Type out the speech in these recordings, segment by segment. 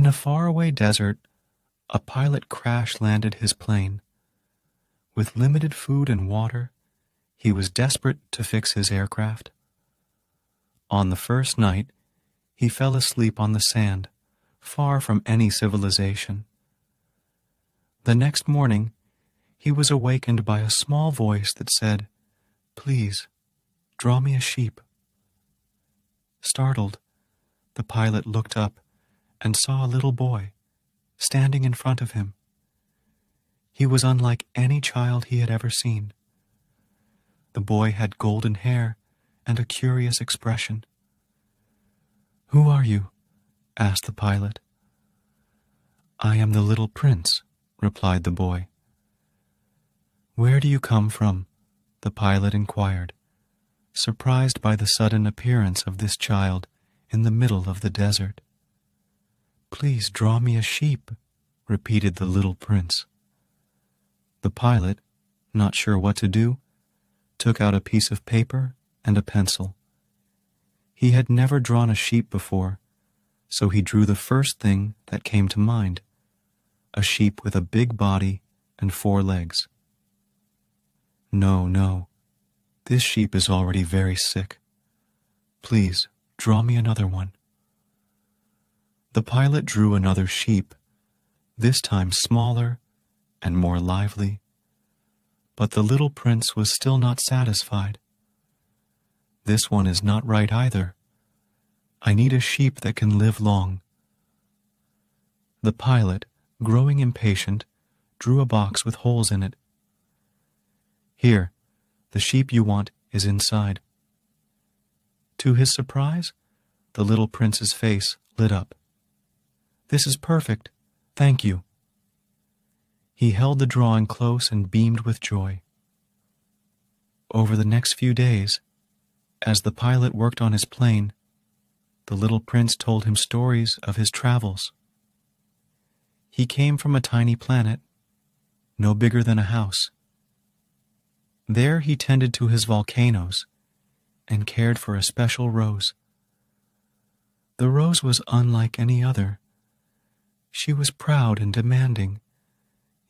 In a faraway desert, a pilot crash-landed his plane. With limited food and water, he was desperate to fix his aircraft. On the first night, he fell asleep on the sand, far from any civilization. The next morning, he was awakened by a small voice that said, "Please, draw me a sheep." Startled, the pilot looked up and saw a little boy standing in front of him. He was unlike any child he had ever seen. The boy had golden hair and a curious expression. "Who are you?" asked the pilot. "I am the little prince," replied the boy. "Where do you come from?" the pilot inquired, surprised by the sudden appearance of this child in the middle of the desert. "Please draw me a sheep," repeated the little prince. The pilot, not sure what to do, took out a piece of paper and a pencil. He had never drawn a sheep before, so he drew the first thing that came to mind, a sheep with a big body and 4 legs. No, this sheep is already very sick. Please, draw me another one." The pilot drew another sheep, this time smaller and more lively. But the little prince was still not satisfied. "This one is not right either. I need a sheep that can live long." The pilot, growing impatient, drew a box with holes in it. "Here, the sheep you want is inside." To his surprise, the little prince's face lit up. "This is perfect. Thank you." He held the drawing close and beamed with joy. Over the next few days, as the pilot worked on his plane, the little prince told him stories of his travels. He came from a tiny planet, no bigger than a house. There he tended to his volcanoes and cared for a special rose. The rose was unlike any other. She was proud and demanding,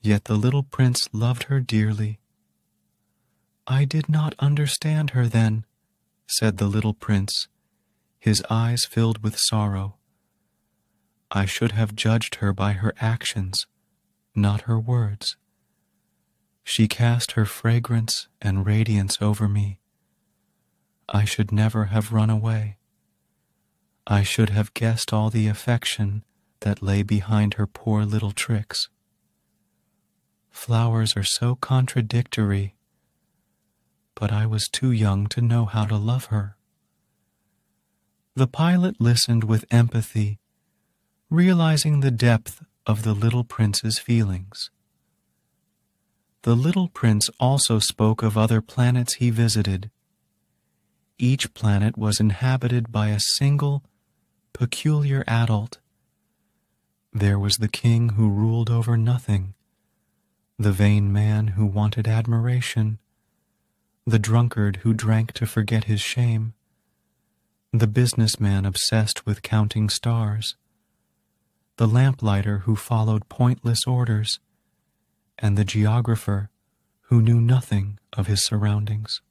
yet the little prince loved her dearly. "I did not understand her then," said the little prince, his eyes filled with sorrow. "I should have judged her by her actions, not her words. She cast her fragrance and radiance over me. I should never have run away. I should have guessed all the affection that lay behind her poor little tricks. Flowers are so contradictory, but I was too young to know how to love her." The pilot listened with empathy, realizing the depth of the little prince's feelings. The little prince also spoke of other planets he visited. Each planet was inhabited by a single, peculiar adult. There was the king who ruled over nothing, the vain man who wanted admiration, the drunkard who drank to forget his shame, the businessman obsessed with counting stars, the lamplighter who followed pointless orders, and the geographer who knew nothing of his surroundings.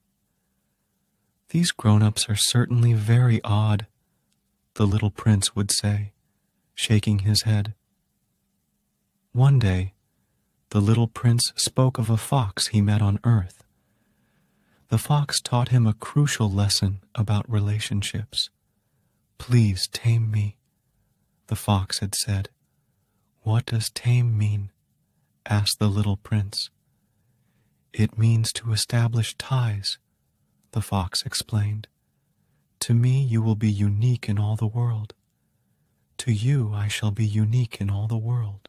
"These grown-ups are certainly very odd," the little prince would say, shaking his head. One day, the little prince spoke of a fox he met on Earth. The fox taught him a crucial lesson about relationships. "Please tame me," the fox had said. "What does tame mean?" asked the little prince. "It means to establish ties," the fox explained. "To me you will be unique in all the world. To you I shall be unique in all the world."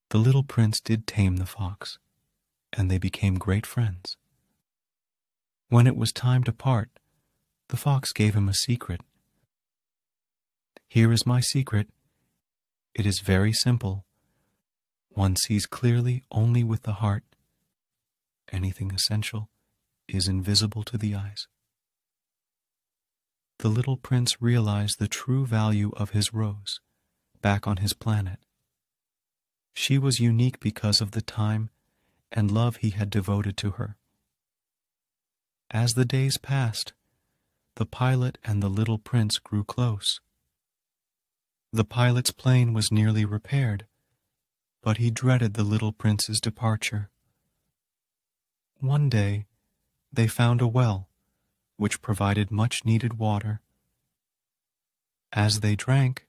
The little prince did tame the fox, and they became great friends. When it was time to part, the fox gave him a secret. "Here is my secret. It is very simple. One sees clearly only with the heart. Anything essential is invisible to the eyes." the little prince realized the true value of his rose back on his planet. She was unique because of the time and love he had devoted to her. As the days passed, the pilot and the little prince grew close. The pilot's plane was nearly repaired, but he dreaded the little prince's departure. One day, they found a well, which provided much-needed water. As they drank,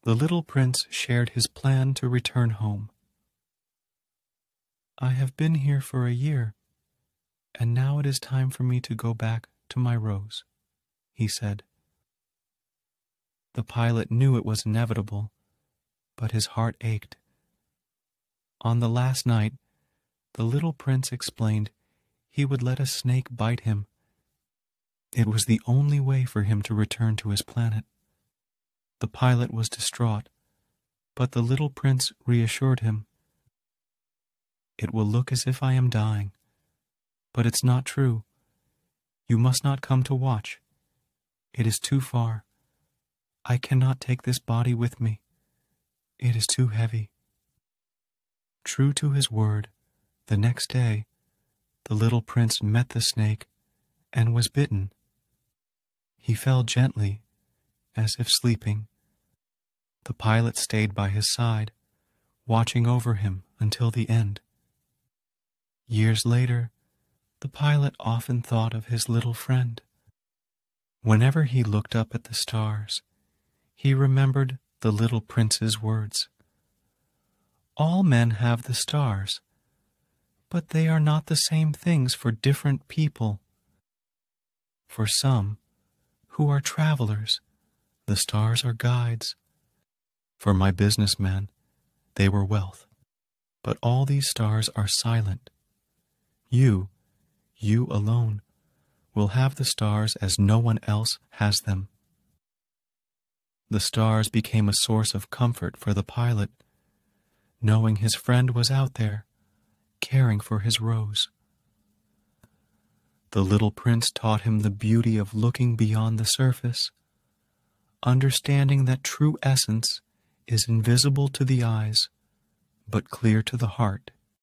the little prince shared his plan to return home. "I have been here for a year, and now it is time for me to go back to my rose," he said. The pilot knew it was inevitable, but his heart ached. On the last night, the little prince explained he would let a snake bite him. It was the only way for him to return to his planet. The pilot was distraught, but the little prince reassured him. "It will look as if I am dying, but it's not true. You must not come to watch. It is too far. I cannot take this body with me. It is too heavy." True to his word, the next day, the little prince met the snake and was bitten. He fell gently, as if sleeping. The pilot stayed by his side, watching over him until the end. Years later, the pilot often thought of his little friend. Whenever he looked up at the stars, he remembered the little prince's words. "All men have the stars, but they are not the same things for different people. For some, who are travelers, the stars are guides. For my businessman, they were wealth. But all these stars are silent. You alone, will have the stars as no one else has them." The stars became a source of comfort for the pilot, knowing his friend was out there, caring for his rose. The little prince taught him the beauty of looking beyond the surface, understanding that true essence is invisible to the eyes, but clear to the heart.